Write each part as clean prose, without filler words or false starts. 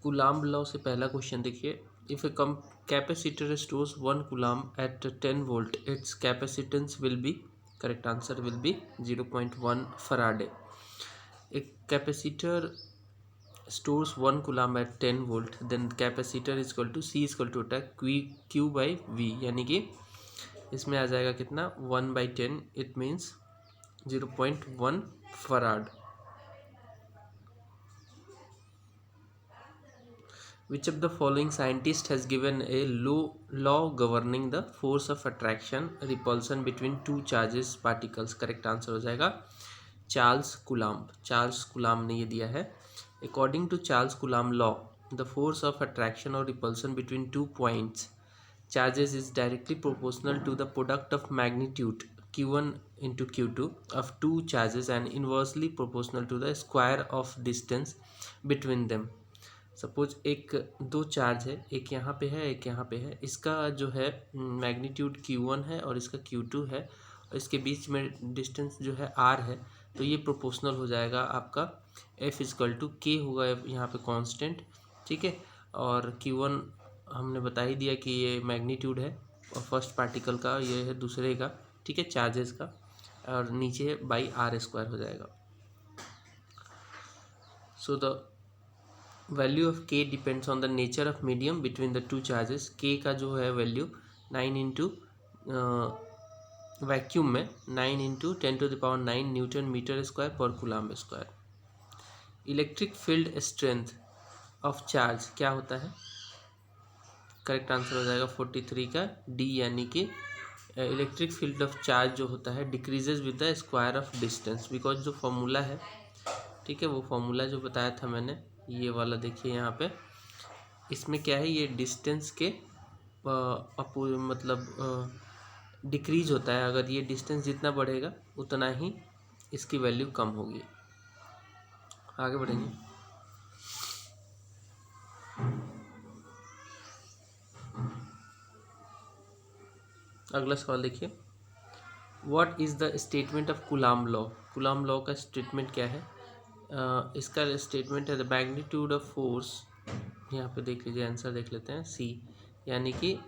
Coulomb law से पहला question देखिए, if a capacitor stores 1 coulomb at 10 volt its capacitance will be, correct answer will be 0.1 faraday. एक capacitor stores 1 coulomb at 10 volt, then capacitor is equal to C is equal to होता है Q by V, यानी कि इसमें आ जाएगा कितना 1/10, it means 0.1 farad. Which of the following scientist has given a law governing the force of attraction repulsion between two charges particles? Correct answer हो जाएगा Charles coulomb. Charles coulomb ने ये दिया है। According to Charles Coulomb law, the force of attraction or repulsion between 2 points charges is directly proportional to the product of magnitude q1 into q2 of two charges and inversely proportional to the square of distance between them. Suppose एक दो charge है, एक यहाँ पे है एक यहाँ पे है, इसका जो है मैग्नीट्यूड q1 है और इसका q2 है और इसके बीच में डिस्टेंस जो है r है, तो ये प्रोपोर्शनल हो जाएगा आपका F इजकल टू के होगा यहाँ पे कांस्टेंट, ठीक है। और Q1 हमने बता ही दिया कि ये मैग्नीट्यूड है और फर्स्ट पार्टिकल का, ये है दूसरे का, ठीक है, चार्जेस का, और नीचे बाई r² हो जाएगा। So the value of k depends on the nature of medium between the two charges. k का जो है वैल्यू 9 इंटू वैक्यूम में 9 इंटू 10⁹ न्यूटन मीटर स्क्वायर पर coulomb square. Electric field strength of charge क्या होता है? करेक्ट आंसर हो जाएगा 43 का डी, यानी कि इलेक्ट्रिक फील्ड ऑफ चार्ज जो होता है decreases with the square of distance, because जो फॉर्मूला है, ठीक है, वो फॉर्मूला जो बताया था मैंने, ये वाला देखिए यहाँ पे, इसमें क्या है, ये डिस्टेंस के मतलब डिक्रीज होता है। अगर ये डिस्टेंस जितना बढ़ेगा उतना ही इसकी वैल्यू कम होगी। आगे बढ़ेंगे। अगला सवाल देखिए, what is the statement of coulomb law? Coulomb law का स्टेटमेंट क्या है? इसका स्टेटमेंट है द मैग्नीट्यूड ऑफ फोर्स, यहाँ पे देख लीजिए, आंसर देख लेते हैं सी, यानी कि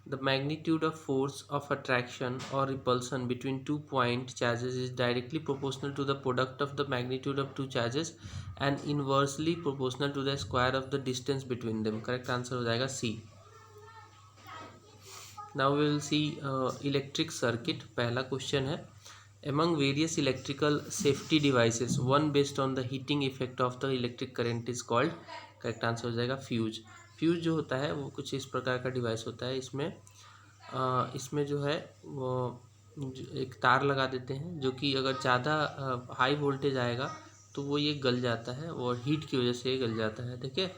the magnitude of force of attraction और repulsion between 2 point charges is directly proportional to the product of the magnitude of 2 charges and inversely proportional to the square of the distance between them. Correct answer हो जाएगा C. Now we will see electric circuit. पहला question है, among various electrical safety devices one based on the heating effect of the electric current is called, correct answer हो जाएगा fuse. Fuse जो होता है वो कुछ इस प्रकार का डिवाइस होता है, इसमें जो है वो एक तार लगा देते हैं, जो कि अगर ज़्यादा हाई वोल्टेज आएगा तो वो ये गल जाता है और हीट की वजह से ये गल जाता है, देखिए,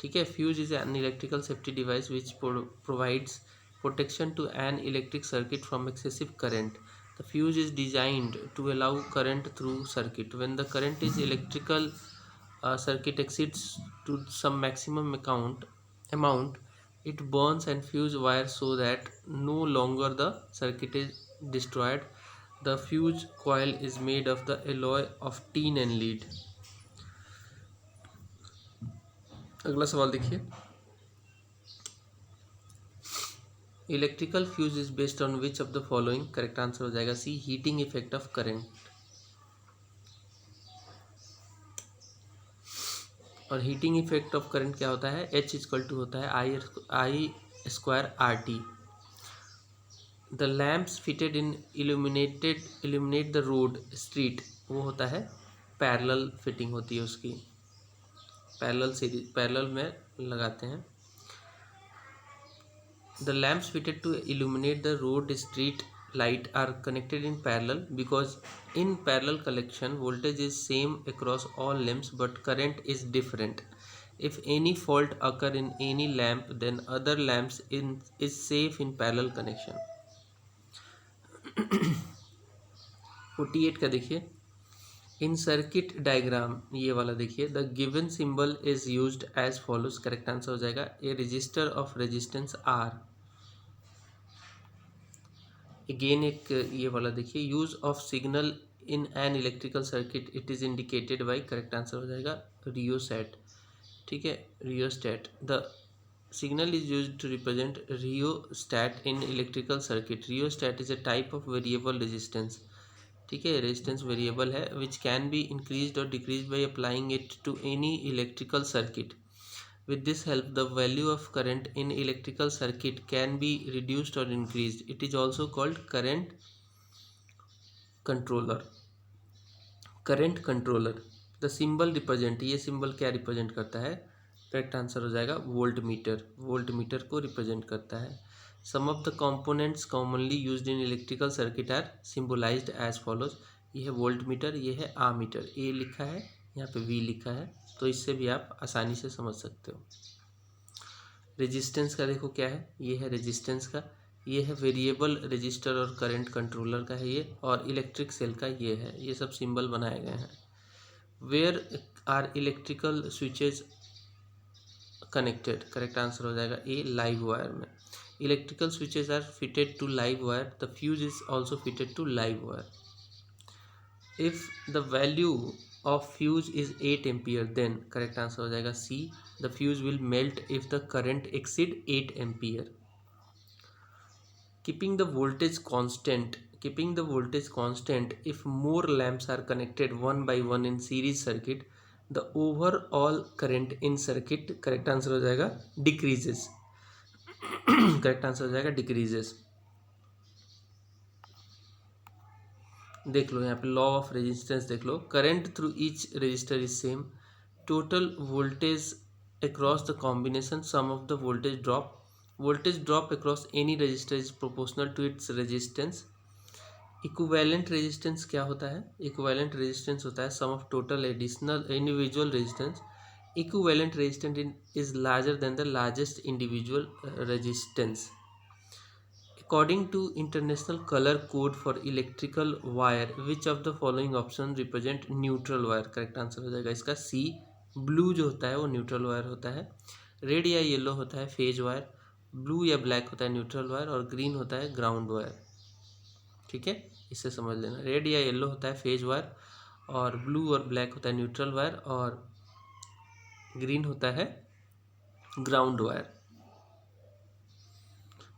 ठीक है। Fuse is an electrical safety device which provides protection to an electric circuit from excessive current. The fuse is designed to allow current through circuit. When the current is electrical circuit exceeds to some maximum amount, it burns and fuse wire so that no longer the circuit is destroyed. The fuse coil is made of the alloy of tin and lead. अगला सवाल देखिए, electrical fuse is based on which of the following? Correct answer हो जाएगा सी, heating effect of current. और heating effect of current क्या होता है? H equal to होता है I² RT। The lamps fitted in illuminate the road street, वो होता है पैरेलल फिटिंग होती है उसकी, पैरेलल में लगाते हैं। The lamps fitted to illuminate the road street light are connected in parallel because in parallel connection voltage is same across all lamps but current is different. If any fault occur in any lamp then other lamps is safe in parallel connection. 48 का देखिए, इन circuit diagram, ये वाला देखिए, the given symbol is used as follows. Correct answer हो जाएगा a resistor of resistance R। Again एक ये वाला देखिए, use of signal in an electrical circuit it is indicated by, correct answer हो जाएगा रियो सेट। ठीक है। Rheostat, the signal is used to represent rheostat in electrical circuit. Rheostat is a type of variable resistance, ठीक है, resistance variable है, which can be increased और decrease by applying it to any electrical circuit. With this help, the value of current in electrical circuit can be reduced or increased. It is also called current controller. Current controller. The symbol represent, ये symbol क्या represent करता है? Correct answer हो जाएगा voltmeter. Voltmeter को represent करता है. सम of the components commonly used in electrical circuit are symbolized as follows. ये है वोल्ट मीटर, ये है आ मीटर. ए लिखा है, यहाँ पे वी लिखा है, तो इससे भी आप आसानी से समझ सकते हो. रेजिस्टेंस का देखो क्या है, ये है रेजिस्टेंस का, ये है वेरिएबल रजिस्टर और करंट कंट्रोलर का है ये, और इलेक्ट्रिक सेल का ये है. ये सब सिंबल बनाए गए हैं. Where are electrical switches connected? Correct answer हो जाएगा ए, लाइव वायर में. Electrical switches are fitted to live wire. The fuse is also fitted to live wire. If the value of fuse is 8 ampere, then correct answer हो जाएगा C, the fuse will melt if the current exceed 8 ampere. Keeping the voltage constant if more lamps are connected one by one in series circuit, the overall current in circuit, correct answer हो जाएगा decreases. correct answer हो जाएगा decreases. देख लो यहाँ पे law of resistance देख लो. Current through each resistor is same. Total voltage across the combination, sum of the voltage drop. Voltage drop across any resistor is proportional to its resistance. Equivalent resistance क्या होता है? Equivalent resistance होता है सम of total additional individual resistance. Equivalent resistance is larger than the largest individual resistance. According to International Color Code for Electrical Wire, which of the following option represent neutral wire? Correct answer हो जाएगा इसका सी. Blue जो होता है वो neutral wire होता है. Red या येलो होता है फेज वायर. ब्लू या ब्लैक होता है न्यूट्रल वायर, और ग्रीन होता है ग्राउंड वायर. ठीक है, इससे समझ लेना. रेड या येलो होता है फेज वायर, और ब्लू और ब्लैक होता है न्यूट्रल वायर, और ग्रीन होता है ground wire.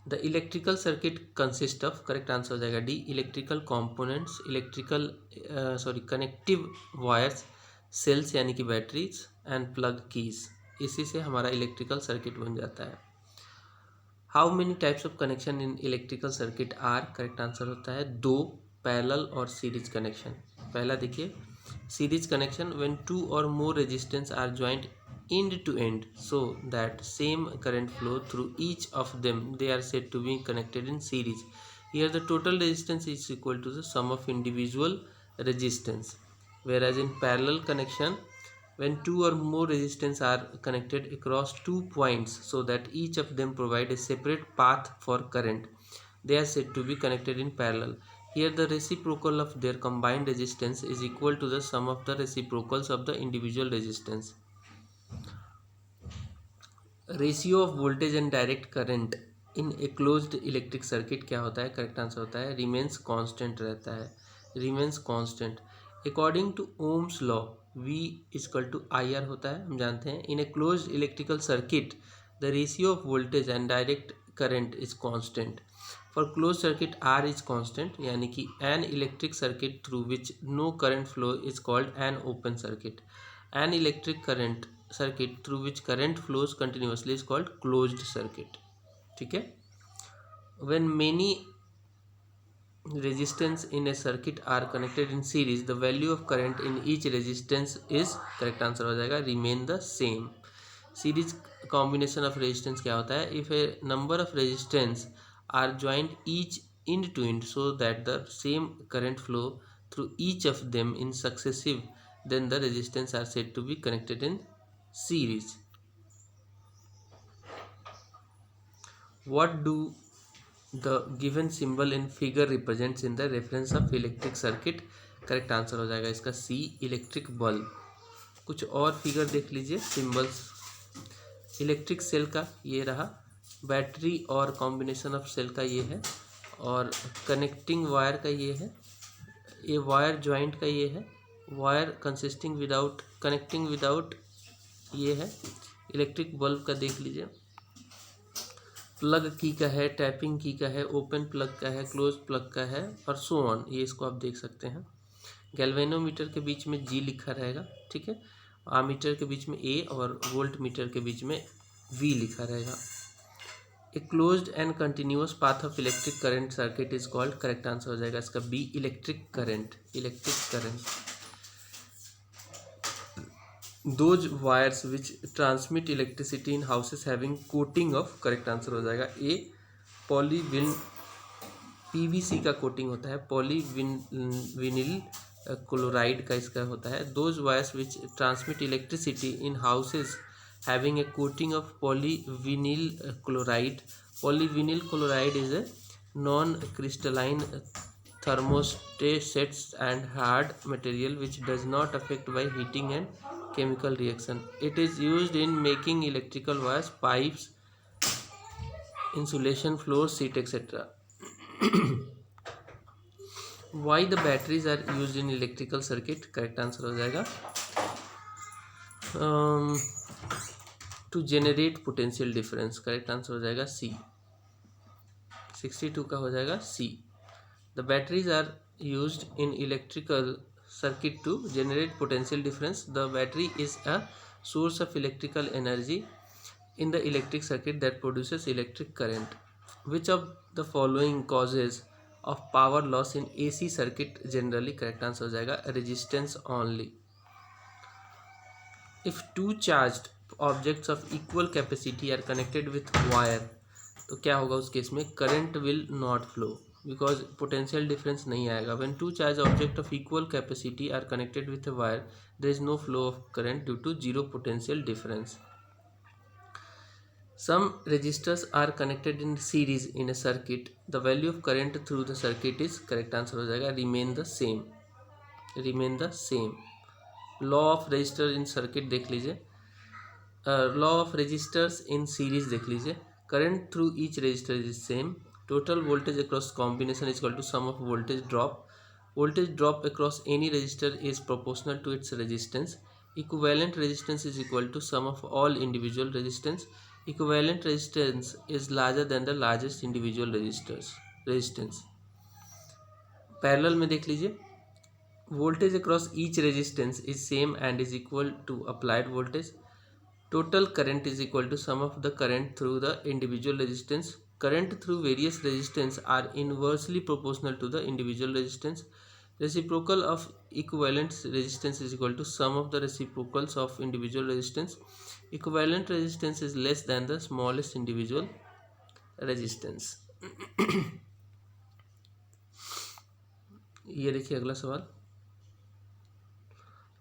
The electrical circuit consist of, correct answer हो जाएगा D, electrical components, connective wires, cells यानी कि बैटरीज, एंड प्लग कीज. इसी से हमारा इलेक्ट्रिकल सर्किट बन जाता है. How many types of connection in electrical circuit are? Correct answer होता है दो, पैरेलल और सीरीज कनेक्शन. पहला देखिए, सीरीज कनेक्शन, व्हेन टू और more resistance R joint end to end so that same current flow through each of them, they are said to be connected in series. Here the total resistance is equal to the sum of individual resistance. Whereas in parallel connection, when two or more resistance are connected across 2 points so that each of them provide a separate path for current, they are said to be connected in parallel. Here the reciprocal of their combined resistance is equal to the sum of the reciprocals of the individual resistance. Ratio of voltage and direct current in a closed electric circuit क्या होता है? Correct answer होता है remains constant रहता है. Remains constant. According to ohms law, V equal to IR होता है, हम जानते हैं. In a closed electrical circuit the ratio of voltage and direct current is constant. For close circuit R is constant, यानी कि an electric circuit through which no current flow is called an open circuit. An electric current circuit through which current flows continuously is called closed circuit. ठीक है. when many resistance in a circuit are connected in series, the value of current in each resistance is, correct answer हो जाएगा remain the same. series combination of resistance क्या होता है? if a number of resistance are joined each end to end so that the same current flow through each of them in successive, then the resistance are said to be connected in series. What do the given symbol in figure represents in the reference of electric circuit? Correct answer हो जाएगा इसका सी, electric bulb. कुछ और figure देख लीजिए symbols. Electric cell का ये रहा, बैटरी और कॉम्बिनेशन ऑफ सेल का ये है, और कनेक्टिंग वायर का ये है, ये वायर ज्वाइंट का ये है, wire consisting without connecting without ये है। इलेक्ट्रिक बल्ब का देख लीजिए, प्लग की का है, टैपिंग की का है, ओपन प्लग का है, क्लोज प्लग का है और सो ऑन, ये इसको आप देख सकते हैं। गैल्वेनोमीटर के बीच में जी लिखा रहेगा, ठीक है। आमीटर के बीच में ए और वोल्ट मीटर के बीच में वी लिखा रहेगा। A closed and continuous path of electric current circuit is called, correct answer हो जाएगा इसका B, electric current. Electric current, those wires which transmit electricity in houses having coating of, correct answer हो जाएगा ए, Polywin, PVC का coating होता है, polyvinyl chloride का इसका होता है। Those wires which transmit electricity in houses having a coating of polyvinyl chloride. Polyvinyl chloride is a non-crystalline thermoset and hard material which does not affect by heating and chemical reaction. It is used in making electrical wires, pipes, insulation, floors, seat, etc. Why the batteries are used in electrical circuit? Correct answer हो जाएगा to generate potential difference, correct answer हो जाएगा C, 62 का हो जाएगा C. The batteries are used in electrical circuit to generate potential difference. The battery is a source of electrical energy in the electric circuit that produces electric current. Which of the following causes of power loss in AC circuit generally, correct answer हो जाएगा resistance only. If two charged objects of equal capacity are connected with wire, तो क्या होगा उस case में, current will not flow because potential difference नहीं आएगा। When two charge object of equal capacity are connected with a wire there is no flow of current due to zero potential difference. Some resistors are connected in series in a circuit, the value of current through the circuit is, correct answer हो जाएगा remain the same, remain the same. Law of resistor in circuit देख लीजिए, law of resistors in series देख लीजिए, current through each resistor is same, total voltage across combination is equal to sum of voltage drop across any resistor is proportional to its resistance, equivalent resistance is equal to sum of all individual resistance, equivalent resistance is larger than the largest individual resistance. Parallel में देख लीजिए, voltage across each resistance is same and is equal to applied voltage, total current is equal to sum of the current through the individual resistance, current through various resistance are inversely proportional to the individual resistance, reciprocal of equivalent resistance is equal to sum of the reciprocals of individual resistance, equivalent resistance is less than the smallest individual resistance। ये देखिए अगला सवाल,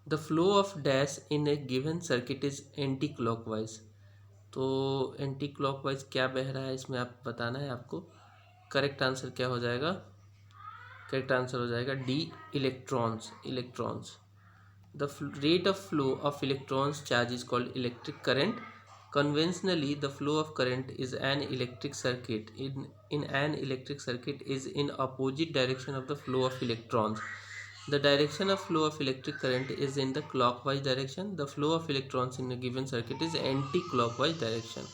the flow of dash in A given circuit is anti clockwise, तो anti clockwise क्या बह रहा है इसमें आप बताना है आपको। करेक्ट आंसर क्या हो जाएगा, करेक्ट आंसर हो जाएगा D, electrons. Electrons, the rate of flow of electrons charge is called electric current. Conventionally, the flow of current is an electric circuit. In an electric circuit is in opposite direction of the flow of electrons. The direction of flow of electric current is in the clockwise direction. The flow of electrons in a given circuit is anti-clockwise direction.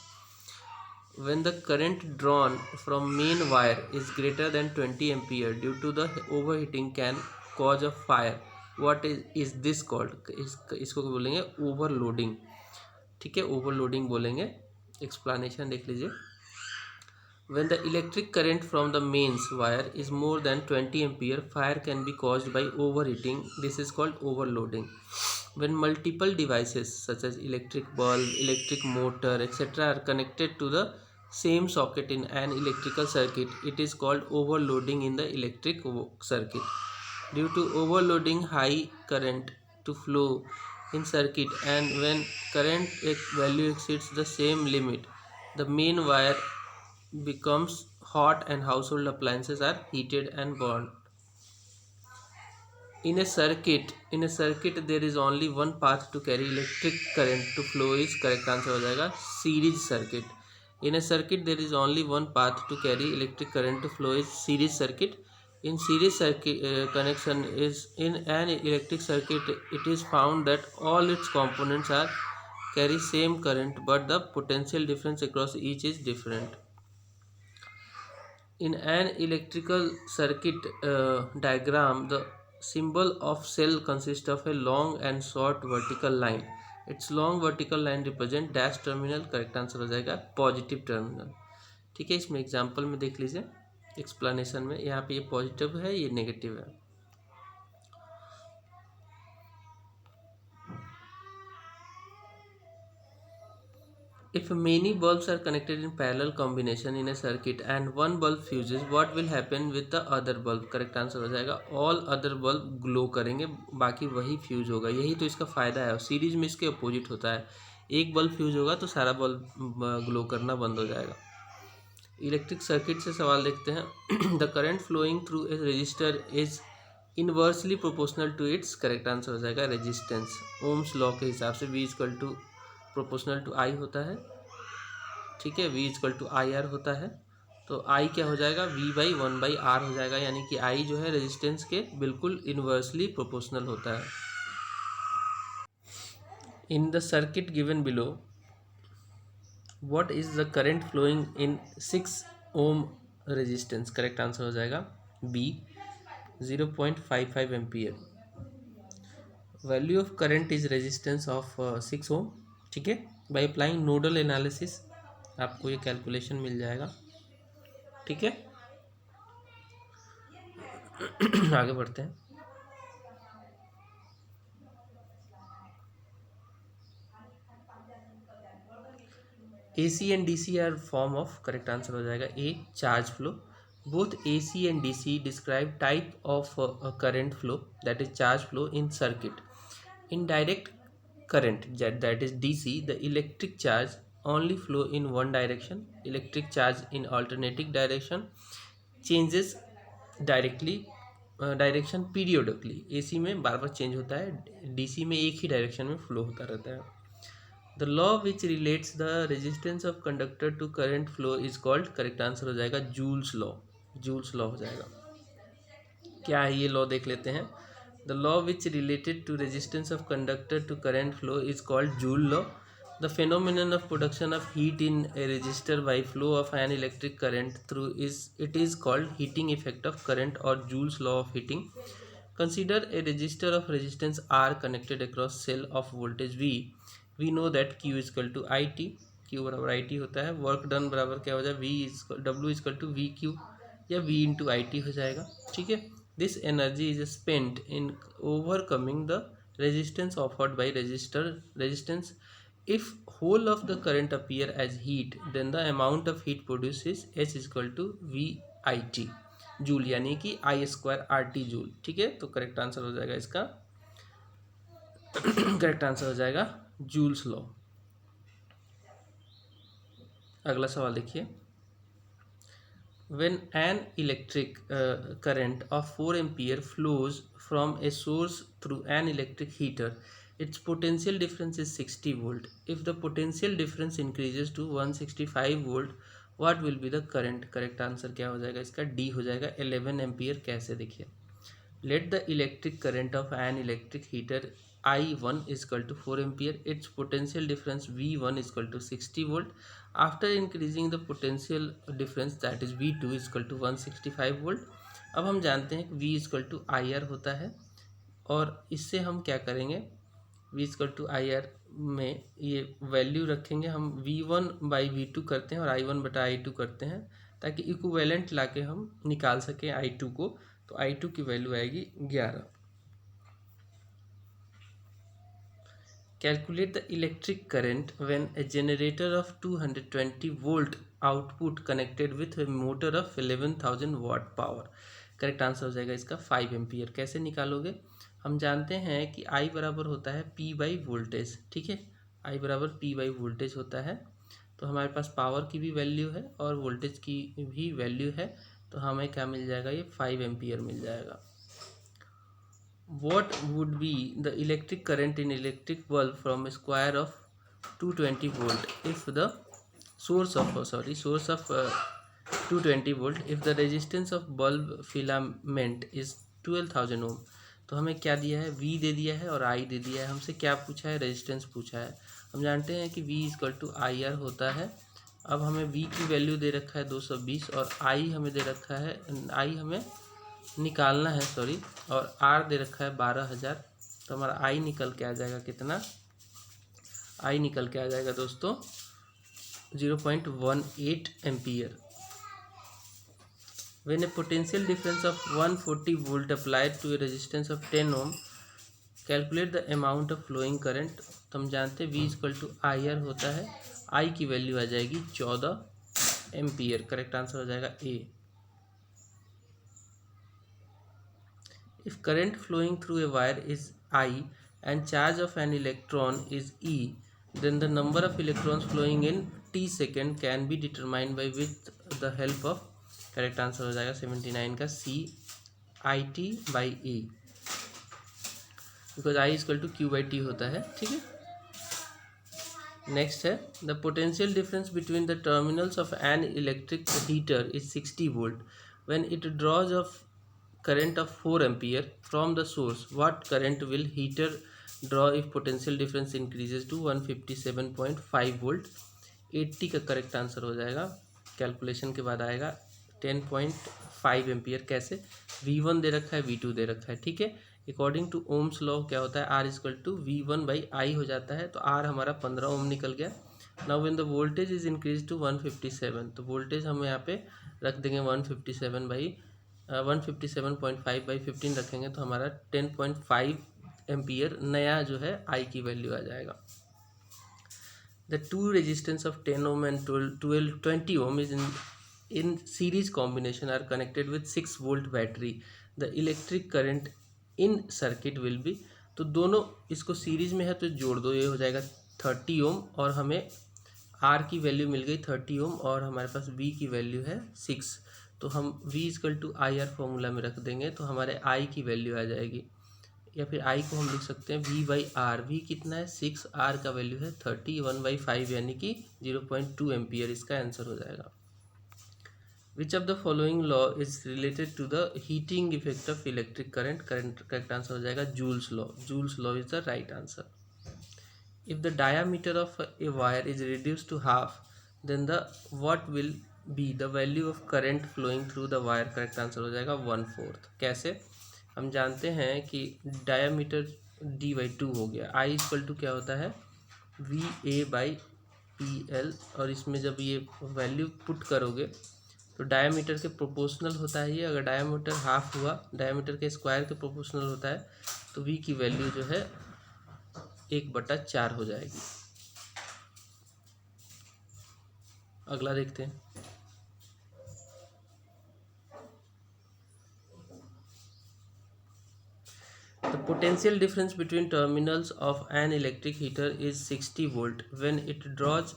When the current drawn from main wire is greater than 20 ampere due to the overheating can cause a fire. What is this called? इसको बोलेंगे overloading, ठीक है, overloading बोलेंगे। Explanation देख लीजिए, when the electric current from the mains wire is more than 20 ampere fire can be caused by overheating, this is called overloading. When multiple devices such as electric bulb, electric motor etcetera are connected to the same socket in an electrical circuit, it is called overloading in the electric circuit. Due to overloading, high current to flow in circuit, and when current value exceeds the same limit, the main wire becomes hot and household appliances are heated and burned. In a circuit there is only one path to carry electric current to flow is, correct answer हो जाएगा series circuit. In a circuit there is only one path to carry electric current to flow is series circuit. In series circuit connection is in an electric circuit, it is found that all its components are carry same current but the potential difference across each is different. In an electrical circuit diagram, the symbol of cell consists of a long and short vertical line. Its long vertical line represent dash terminal. Correct answer हो जाएगा positive terminal. ठीक है, इसमें example में देख लीजिए explanation में, यहाँ पे ये पॉजिटिव है, ये नेगेटिव है. If many bulbs are connected in parallel combination in a circuit and one bulb fuses, what will happen with the other bulb? Correct answer हो जाएगा all other bulb ग्लो करेंगे, बाकी वही फ्यूज होगा. यही तो इसका फ़ायदा है. सीरीज में इसके अपोजिट होता है, एक बल्ब फ्यूज होगा तो सारा बल्ब ग्लो करना बंद हो जाएगा. इलेक्ट्रिक सर्किट से सवाल देखते हैं. The current flowing through a resistor is inversely proportional to its. Correct answer हो जाएगा रेजिस्टेंस. ओम्स लॉ के हिसाब से V equal to proportional to I होता है. ठीक है, V इक्वल टू IR होता है. तो I क्या हो जाएगा, V/1/R हो जाएगा, यानी कि I जो है रेजिस्टेंस के बिल्कुल इन्वर्सली प्रोपोर्शनल होता है. In the circuit given below, what is the current flowing in 6 ohm resistance? Correct answer हो जाएगा B 0.55 ampere. Value of current is resistance of 6 ohm. ठीक है, बाय अप्लाइंग नोडल एनालिसिस आपको ये कैलकुलेशन मिल जाएगा. ठीक है, आगे बढ़ते हैं. AC and DC are form of. Correct answer हो जाएगा A charge flow. Both AC and DC describe type of current flow, that is charge flow in circuit. In direct current, that is DC, the electric charge only flow in one direction. Electric charge in alternating direction changes direction periodically. AC में बार बार change होता है, DC में एक ही direction में flow होता रहता है. The law which relates the resistance of conductor to current flow is called. Correct answer हो जाएगा जूल्स लॉ. जूल्स लॉ हो जाएगा. क्या है ये लॉ, देख लेते हैं. The law which related to resistance of conductor to current flow is called Joule law. The phenomenon of production of heat in a resistor by flow of an electric current through is called heating effect of current or Joule's law of heating. Consider a resistor of resistance R connected across cell of voltage V. We know that Q is equal to IT. Q बराबर IT होता है. Work done बराबर क्या हो जाए, W is equal to VQ या V into IT हो जाएगा. ठीक है, this energy is spent in overcoming the resistance offered by resistance. If whole of the current appear as heat, then the amount of heat produced is H is equal to VIT joule, यानी कि I² RT joule. ठीक है, तो correct answer हो जाएगा इसका correct answer हो जाएगा जूल्स लॉ. अगला सवाल देखिए. When an electric current of 4 ampere flows from a source through an electric heater, its potential difference is 60 volt. If the potential difference increases to 165 volt, what will be the current? Correct answer क्या हो जाएगा इसका, D हो जाएगा 11 ampere. कैसे, देखिए. Let the electric current of an electric heater I1 is equal to 4 ampere. Its potential difference V1 is equal to 60 volt. After increasing the potential difference, that is V2 is equal to 165 volt. अब हम जानते हैं कि V is equal to IR होता है, और इससे हम क्या करेंगे, V is equal to IR में ये वैल्यू रखेंगे हम. V1/V2 करते हैं और I1/I2 करते हैं, ताकि इक्विवेलेंट लाके हम निकाल सकें I2 को. तो I2 की वैल्यू आएगी 11. Calculate the electric current when a generator of 220 volt output connected with a motor of 11,000 watt power. Correct answer हो जाएगा इसका 5 एम्पियर. कैसे निकालोगे, हम जानते हैं कि I बराबर होता है P/वोल्टेज. ठीक है, I बराबर P/वोल्टेज होता है. तो हमारे पास पावर की भी वैल्यू है और वोल्टेज की भी वैल्यू है, तो हमें क्या मिल जाएगा, ये 5 एम्पियर मिल जाएगा. What would be the electric current in electric bulb from a square of 220 volt if the source of 220 volt if the resistance of bulb filament is 12,000 ohm. तो हमें क्या दिया है, V दे दिया है और I दे दिया है. हमसे क्या पूछा है, रेजिस्टेंस पूछा है. हम जानते हैं कि V equal to I R होता है। अब हमें V की वैल्यू दे रखा है 220 और I हमें दे रखा है, I हमें निकालना है सॉरी, और R दे रखा है 12,000। तो हमारा I निकल के आ जाएगा कितना, I निकल के आ जाएगा दोस्तों 0.18 ampere. When a potential difference of 140 volt applied to a resistance of 10 ohm, calculate the amount of flowing current। तो हम जानते हैं V equal to I R होता है, I की वैल्यू आ जाएगी 14 एम्पियर। करेक्ट आंसर हो जाएगा A। If current flowing through a wire is I and charge of an electron is E, then the number of electrons flowing in t second can be determined by with the help of, correct answer हो जाएगा 79 का C, I T by E, because I equal to Q by T होता है। ठीक है, next है the potential difference between the terminals of an electric heater is 60 volt when it draws of current of 4 ampere from the source. What current will heater draw if potential difference increases to 157.5 volt? 80 का correct answer हो जाएगा। Calculation के बाद आएगा 10.5 ampere. कैसे, V1 दे रखा है, V2 दे रखा है। ठीक है, अकॉर्डिंग टू ओम्स लॉ क्या होता है, R equal to V1 by I हो जाता है। तो R हमारा 15 ओम निकल गया। Now when the voltage is increase to 157, तो वोल्टेज हम यहाँ पे रख देंगे 157 बाई 157.5 बाई 15 रखेंगे, तो हमारा 10.5 एम्पियर नया जो है आई की वैल्यू आ जाएगा। The two resistance of 10 ohm and 20 ohm is in series combination are connected with 6 volt battery. The electric current in circuit will be, तो दोनों इसको सीरीज में है तो जोड़ दो, ये हो जाएगा 30 ओम और हमें आर की वैल्यू मिल गई 30 ओम और हमारे पास वी की वैल्यू है 6। तो हम V equal to I R formula में रख देंगे तो हमारे I की वैल्यू आ जाएगी, या फिर I को हम लिख सकते हैं V बाई आर। V कितना है 6, R का वैल्यू है 30, 1/5 यानी कि 0.2 एम्पियर इसका आंसर हो जाएगा। Which of the following law is related to the heating effect of electric current? Correct answer हो जाएगा joules law. Joules law is the right answer. If the diameter of a wire is reduce to half then the what will be the value of current flowing through the wire? Correct answer हो जाएगा 1/4। कैसे, हम जानते हैं कि diameter D/2 हो गया, I equal to क्या होता है VA/PL, और इसमें जब ये वैल्यू पुट करोगे तो डायामीटर के प्रोपोर्शनल होता है ये। अगर डायामीटर हाफ हुआ, डायामीटर के स्क्वायर के प्रोपोर्शनल होता है, तो V की वैल्यू जो है 1/4 हो जाएगी। अगला देखते हैं। The potential difference between terminals of an electric heater is 60 volt when it draws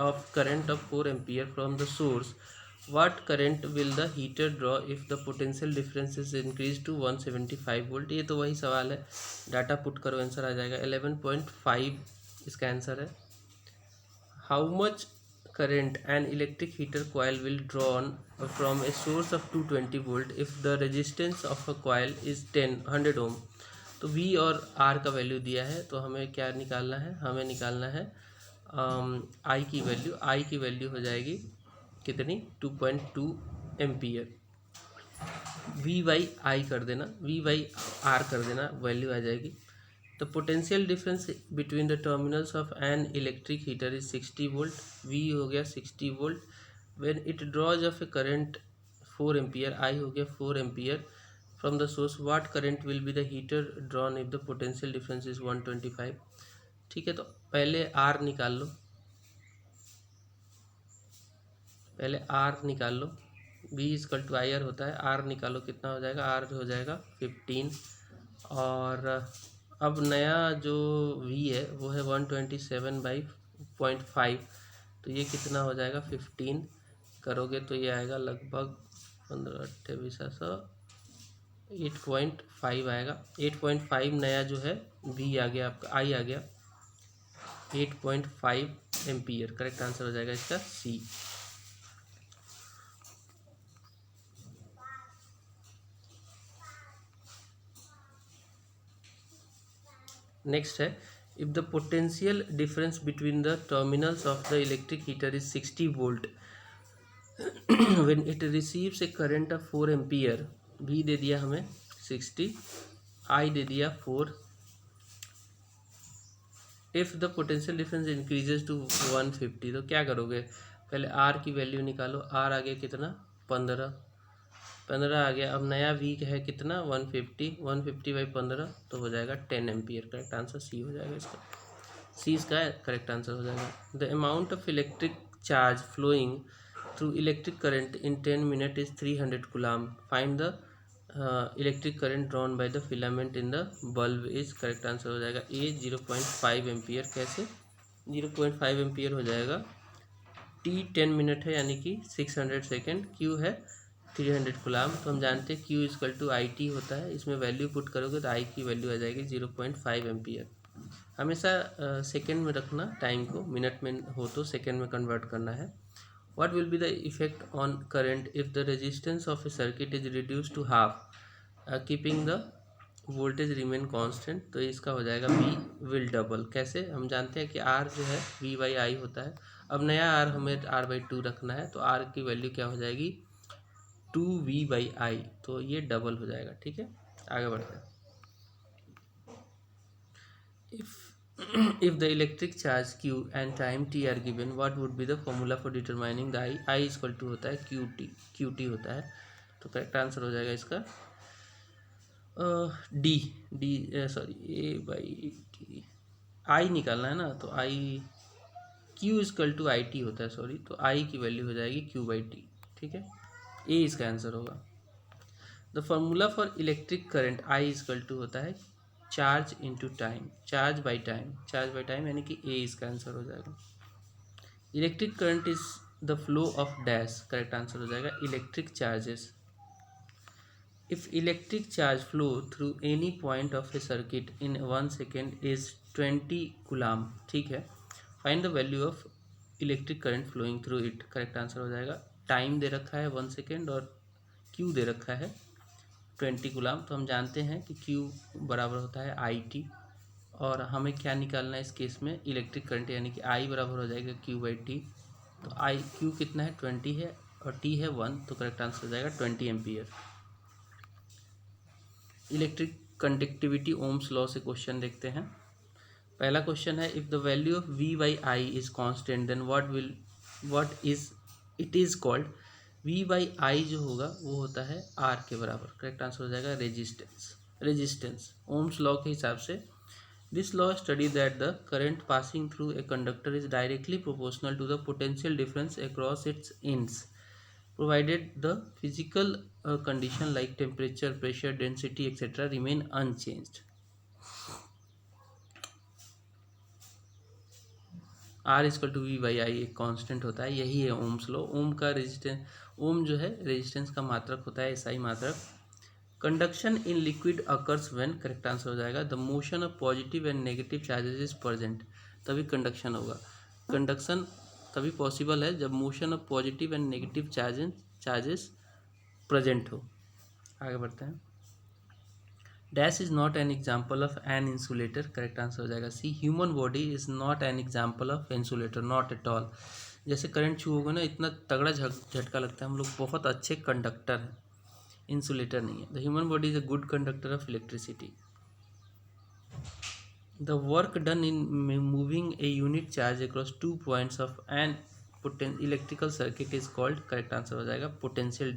of current of 4 ampere from the source. What current will the heater draw if the potential difference is increased to 175 volt? ये तो वही सवाल है, data put करो answer आ जाएगा 11.5 इसका answer है। How much current an electric heater coil will draw from a source of 220 volt if the resistance of a coil is 100 ohm? तो V और R का वैल्यू दिया है, तो हमें क्या निकालना है, हमें निकालना है I की वैल्यू। I की वैल्यू हो जाएगी कितनी, 2.2 एम्पियर। V बाई आई कर देना, V बाई R कर देना, वैल्यू आ जाएगी। The potential difference between the terminals of an electric heater is 60 volt. V हो गया 60 volt when it draws of a current 4 ampere, I हो गया 4 ampere from the source. What current will be the heater drawn if the potential difference is 125? ठीक है, तो पहले R निकाल लो, पहले R निकाल लो। V equal to I R होता है, R निकालो कितना हो जाएगा, R हो जाएगा 15, और अब नया जो V है वो है 127/0.5, तो ये कितना हो जाएगा 15 करोगे तो ये आएगा लगभग 8.5 आएगा। 8.5 नया जो है V आ गया आपका, I आ गया 8.5 एम्पियर। करेक्ट आंसर हो जाएगा इसका C। नेक्स्ट है If the potential difference between the terminals of the electric heater is 60 volt when it receives a current of 4 ampere, V दे दिया हमें 60, I दे दिया 4, if the potential difference increases to 150, तो क्या करोगे? पहले R की वैल्यू निकालो। R आ गया कितना? 15 आ गया। अब नया V है कितना? 150/15 तो हो जाएगा 10 एम्पियर। करेक्ट आंसर सी हो जाएगा इसका। सी इसका करेक्ट आंसर हो जाएगा। The amount of electric charge flowing through electric current in 10 minute is 300 coulomb. Find the electric current drawn by the filament in the bulb is. Correct answer हो जाएगा ए 0.5 ampere. कैसे 0.5 ampere हो जाएगा? T 10 minute है यानी कि 600 second, Q है 300 coulomb. तो हम जानते हैं Q equal to I T होता है। इसमें वैल्यू पुट करोगे तो आई की वैल्यू आ जाएगी 0.5 एम्पियर। हमेशा सेकेंड में रखना टाइम को, मिनट में हो तो सेकेंड में कन्वर्ट करना है। What will be the effect on current if the resistance of a circuit is reduced to half, keeping the voltage remain constant? तो इसका हो जाएगा V will double। कैसे? हम जानते हैं कि R जो है V/I होता है। अब नया R हमें R/2 रखना है, तो R की वैल्यू क्या हो जाएगी? 2V/I। तो ये डबल हो जाएगा। ठीक है, आगे बढ़ते हैं। If the electric charge Q and time T are given, what would be the formula for determining the I? I equal to होता है QT होता है। तो करेक्ट आंसर हो जाएगा इसका A/T। I निकालना है ना, तो Q इक्वल टू IT होता है, सॉरी। तो I की वैल्यू हो जाएगी Q/T। ठीक है, A इसका आंसर होगा। The formula for electric current I equal to होता है charge into time, charge by time यानी कि ए इसका आंसर हो जाएगा। Electric current is the flow of dash. Correct answer हो जाएगा electric charges. If electric charge flow through any point of a circuit in 1 second is 20 coulomb. ठीक है, find the value of electric current flowing through it. Correct answer हो जाएगा, time दे रखा है 1 second और Q दे रखा है 20 कूलाम। तो हम जानते हैं कि Q बराबर होता है IT, और हमें क्या निकालना है इस केस में? इलेक्ट्रिक करंट, यानी कि I बराबर हो जाएगा Q/T। तो Q कितना है? 20 है और T है 1, तो करेक्ट आंसर हो जाएगा 20 ampere. Electric conductivity ohm's law से क्वेश्चन देखते हैं। पहला क्वेश्चन है, if the value of V/I is constant then what is it is called. V/I जो होगा वो होता है R के बराबर। करेक्ट आंसर हो जाएगा रेजिस्टेंस ओम्स लॉ के हिसाब से। This law study that the current passing through a conductor is directly proportional to the potential difference across its ends, provided the physical condition like temperature, pressure, density etcetera remain unchanged. R equal to V/I एक constant होता है, यही है Ohm's law. ओम का resistance, ओम जो है resistance का मात्रक होता है, SI मात्रक। Conduction in liquid occurs when. Correct answer हो जाएगा the motion of positive and negative charges is present. तभी कंडक्शन होगा। कंडक्शन तभी पॉसिबल है जब motion of positive and negative charges present हो। आगे बढ़ते हैं। Dash is not an example of an insulator. Correct answer हो जाएगा C, human body is not an example of insulator, not at all. जैसे करंट छू होगा ना, इतना तगड़ा झटका लगता है, हम लोग बहुत अच्छे कंडक्टर हैं, इंसुलेटर नहीं है। The human body is a good conductor of electricity. The work done in moving a unit charge across 2 points of N electrical circuit is called. Correct answer हो जाएगा पोटेंशियल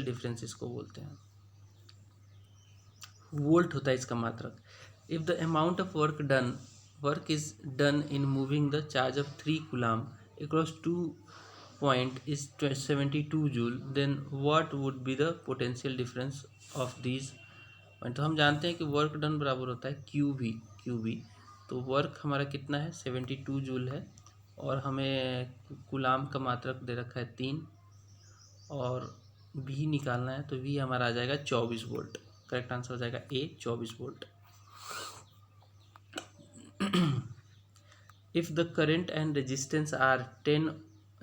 डिफरेंस इसको बोलते हैं। Volt होता है इसका मात्रक। If the amount of work is done in moving the charge of 3 coulomb across 2 point is 72 joule, then what would be the potential difference of these. तो हम जानते हैं कि वर्क डन बराबर होता है QV। तो वर्क हमारा कितना है? 72 जूल है, और हमें कूलाम का मात्रक दे रखा है 3, और V निकालना है, तो V हमारा आ जाएगा 24 वोल्ट। करेक्ट आंसर हो जाएगा A 24 volt. If the current and resistance are 10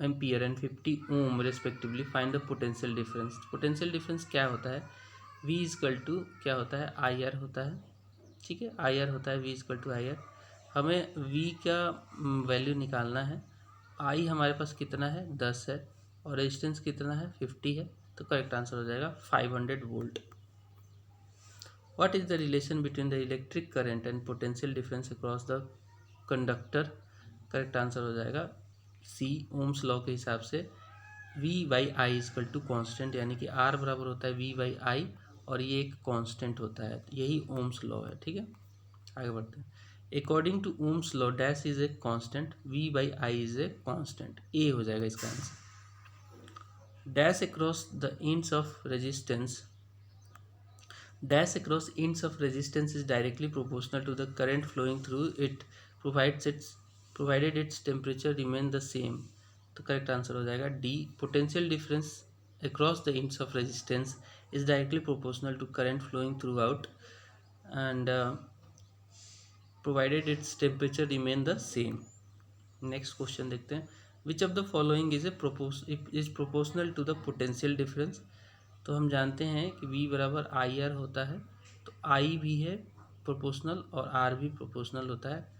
ampere and 50 ohm respectively, find the potential difference. Potential difference क्या होता है? V इक्वल टू क्या होता है? IR होता है, ठीक है। आई आर होता है V equal to I R. हमें वी का वैल्यू निकालना है। आई हमारे पास कितना है 10 है और रेजिस्टेंस कितना है 50 है, तो करेक्ट आंसर हो जाएगा 500 volt. What is the relation between the electric current and potential difference across the conductor? Correct answer हो जाएगा सी, ओम्स लॉ के हिसाब से V by I equal to constant, यानी कि आर बराबर होता है वी बाई आई और ये एक कांस्टेंट होता है, यही ओम्स लॉ है। ठीक है, आगे बढ़ते हैं। According to ohms law dash is a constant, V by I is a constant, A हो जाएगा इसका आंसर। Dash across the ends of resistance, dash across ends of resistance is directly proportional to the current flowing through it provided its temperature remain the same, तो correct answer हो जाएगा D, potential difference across the ends of resistance is directly proportional to current flowing throughout and provided its temperature remain the same। Next question देखते हैं। Which of the following is proportional to the potential difference? तो हम जानते हैं कि V बराबर आई R होता है, तो I भी है प्रोपोर्शनल और R भी प्रोपोर्शनल होता है।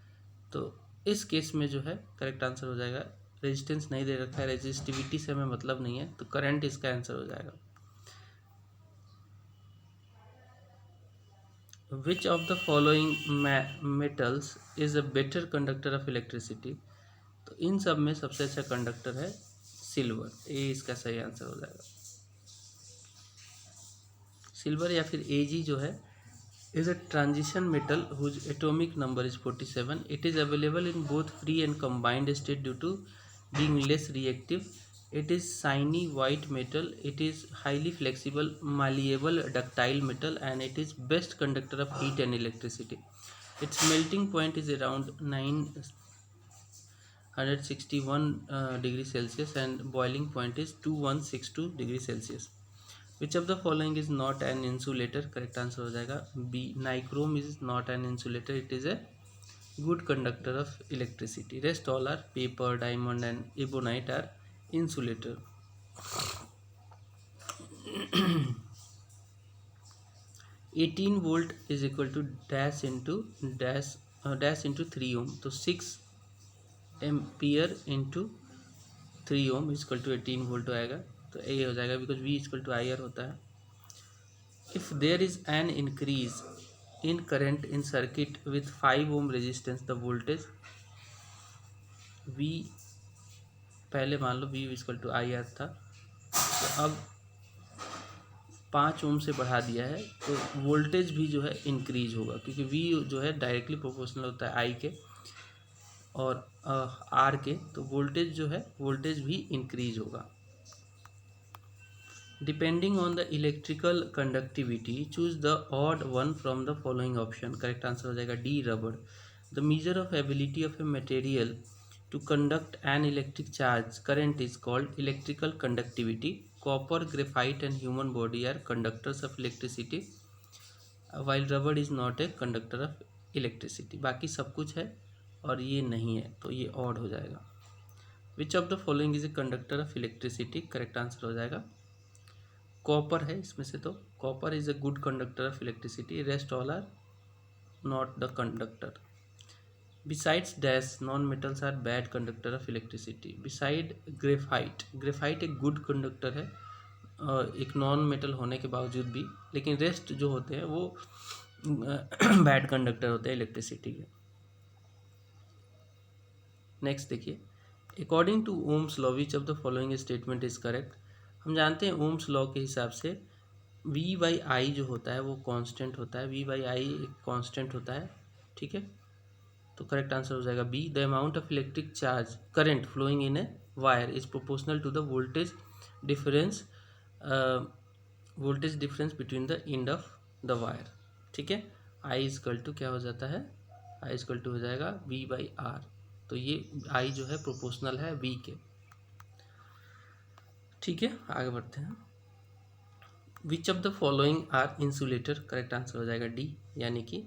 तो इस केस में जो है करेक्ट आंसर हो जाएगा, रेजिस्टेंस नहीं दे रखा है, रेजिस्टिविटी से हमें मतलब नहीं है, तो करंट इसका आंसर हो जाएगा। Which of the following metals is a better conductor of electricity? तो इन सब में सबसे अच्छा कंडक्टर है सिल्वर, ये इसका सही आंसर हो जाएगा। सिल्वर या फिर Ag जो है is a transition metal whose atomic number is 47। It is available in both free and combined state due to being less reactive. It is shiny white metal. It is highly flexible malleable ductile metal and it is best conductor of heat and electricity. Its melting point is around 961 degree Celsius and boiling point is 2162 degree Celsius. Which of the following is not an insulator? Correct answer हो जाएगा B, nichrome is not an insulator, it is a good conductor of electricity. Rest all are paper, diamond and ebonite are insulator. 18 volt is equal to dash into 3 ohm, तो 6 ampere into 3 ohm equal to 18 volt आएगा, तो ये हो जाएगा because V equal to I R होता है। If there is an increase in current in circuit with 5 ohm resistance the voltage V, पहले मान लो V equal to I R था, तो अब 5 ओम से बढ़ा दिया है, तो वोल्टेज भी जो है इंक्रीज होगा, क्योंकि V जो है डायरेक्टली प्रोपोर्शनल होता है I के और R के, तो वोल्टेज जो है वोल्टेज भी इंक्रीज होगा। Depending on the electrical conductivity choose the odd one from the following option. Correct answer हो जाएगा डी, रबड़। The measure of ability of a material to conduct an electric charge current is called electrical conductivity. Copper, graphite and human body are conductors of electricity while रबड़ is not a conductor of electricity. बाकी सब कुछ है और ये नहीं है, तो ये ऑड हो जाएगा। Which of the following is a conductor of electricity? Correct answer हो जाएगा कॉपर है इसमें से, तो copper is a good conductor of electricity, rest all are not the conductor. Besides dash non metals are bad conductor of electricity. Beside graphite, graphite एक good conductor है एक non metal होने के बावजूद भी, लेकिन रेस्ट जो होते हैं वो बैड कंडक्टर होते हैं इलेक्ट्रिसिटी के। नेक्स्ट देखिए, according to ohms law which of the following statement is correct? हम जानते हैं ओम्स लॉ के हिसाब से V बाई आई जो होता है वो कांस्टेंट होता है, V बाई आई एक कांस्टेंट होता है, ठीक है, तो करेक्ट आंसर हो जाएगा B. The amount of electric charge current flowing in a wire is proportional to the voltage difference between the end of the wire, ठीक है। आई इजकल टू क्या हो जाता है, आई इजकल टू हो जाएगा V बाई आर, तो ये I जो है प्रोपोर्शनल है V के, ठीक है। आगे बढ़ते हैं। Which of the following are insulator? Correct answer हो जाएगा डी, यानी कि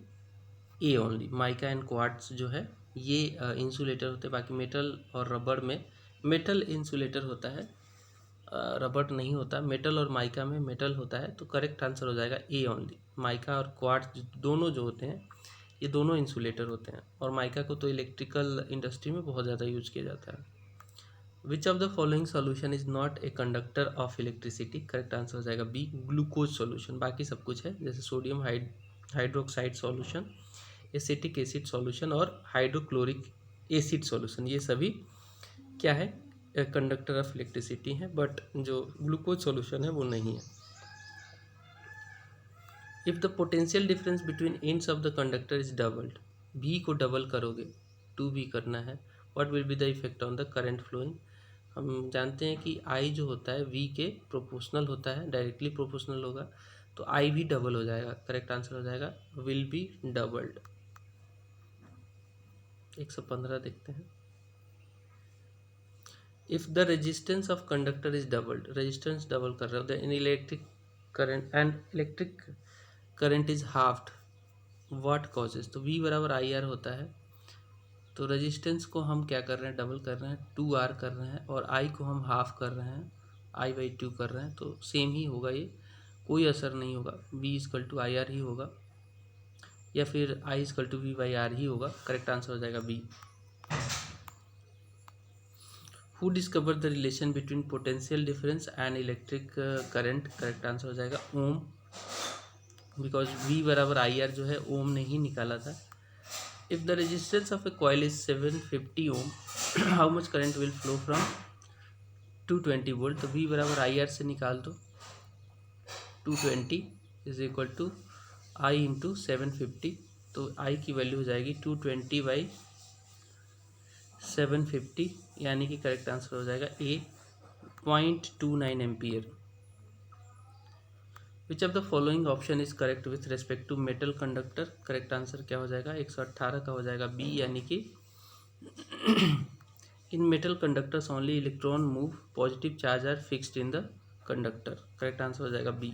A only. Mica and quartz जो है ये इंसुलेटर होते हैं, बाकी मेटल और रबड़ में मेटल इंसुलेटर होता है रबड़ नहीं होता, मेटल और माइका में मेटल होता है, तो करेक्ट आंसर हो जाएगा ए ओनली। माइका और क्वार्ट्ज दोनों जो होते हैं ये दोनों इंसुलेटर होते हैं, और माइका को तो इलेक्ट्रिकल इंडस्ट्री में बहुत ज़्यादा यूज किया जाता है। विच of the following solution is not a conductor of electricity, correct answer हो जाएगा बी ग्लूकोज सॉल्यूशन। बाकी सब कुछ है, जैसे sodium hydroxide solution, acetic acid solution और हाइड्रोक्लोरिक एसिड सॉल्यूशन, ये सभी क्या है, कंडक्टर ऑफ इलेक्ट्रिसिटी है, बट जो ग्लूकोज सॉल्यूशन है वो नहीं है। If the potential difference between ends of the conductor is doubled, भी को डबल करोगे, टू भी करना है, what will be the effect on the current flowing. हम जानते हैं कि आई जो होता है वी के प्रोपोर्शनल होता है, डायरेक्टली प्रोपोर्शनल होगा, तो आई भी डबल हो जाएगा, करेक्ट आंसर हो जाएगा विल बी डबल्ड। 115 देखते हैं। If the resistance of conductor is doubled, resistance double कर रहे हो, the in electric current and electric current is halved, what causes, तो V बराबर आई आर होता है, तो रेजिस्टेंस को हम क्या कर रहे हैं, डबल कर रहे हैं, 2R कर रहे हैं, और I को हम हाफ कर रहे हैं, I/2 कर रहे हैं, तो सेम ही होगा, ये कोई असर नहीं होगा, V=IR ही होगा, या फिर I=V/R ही होगा, करेक्ट आंसर हो जाएगा B। Who discover the relation between potential difference and electric current, correct answer हो जाएगा ओम, बिकॉज V बराबर IR जो है ओम ने ही निकाला था। If the resistance of a coil is 750 ohm, how much current will flow from 220 volt, तो V बराबर IR से निकाल दो, 220 is equal to I into 750, तो I की वैल्यू हो जाएगी 220/750, यानी कि करेक्ट आंसर हो जाएगा A 0.29 ampere. Which of the following option is correct with respect to metal conductor, correct answer क्या हो जाएगा, 118 का हो जाएगा बी, यानी कि in metal conductors only electron move, positive charge are fixed in the conductor, correct answer हो जाएगा बी।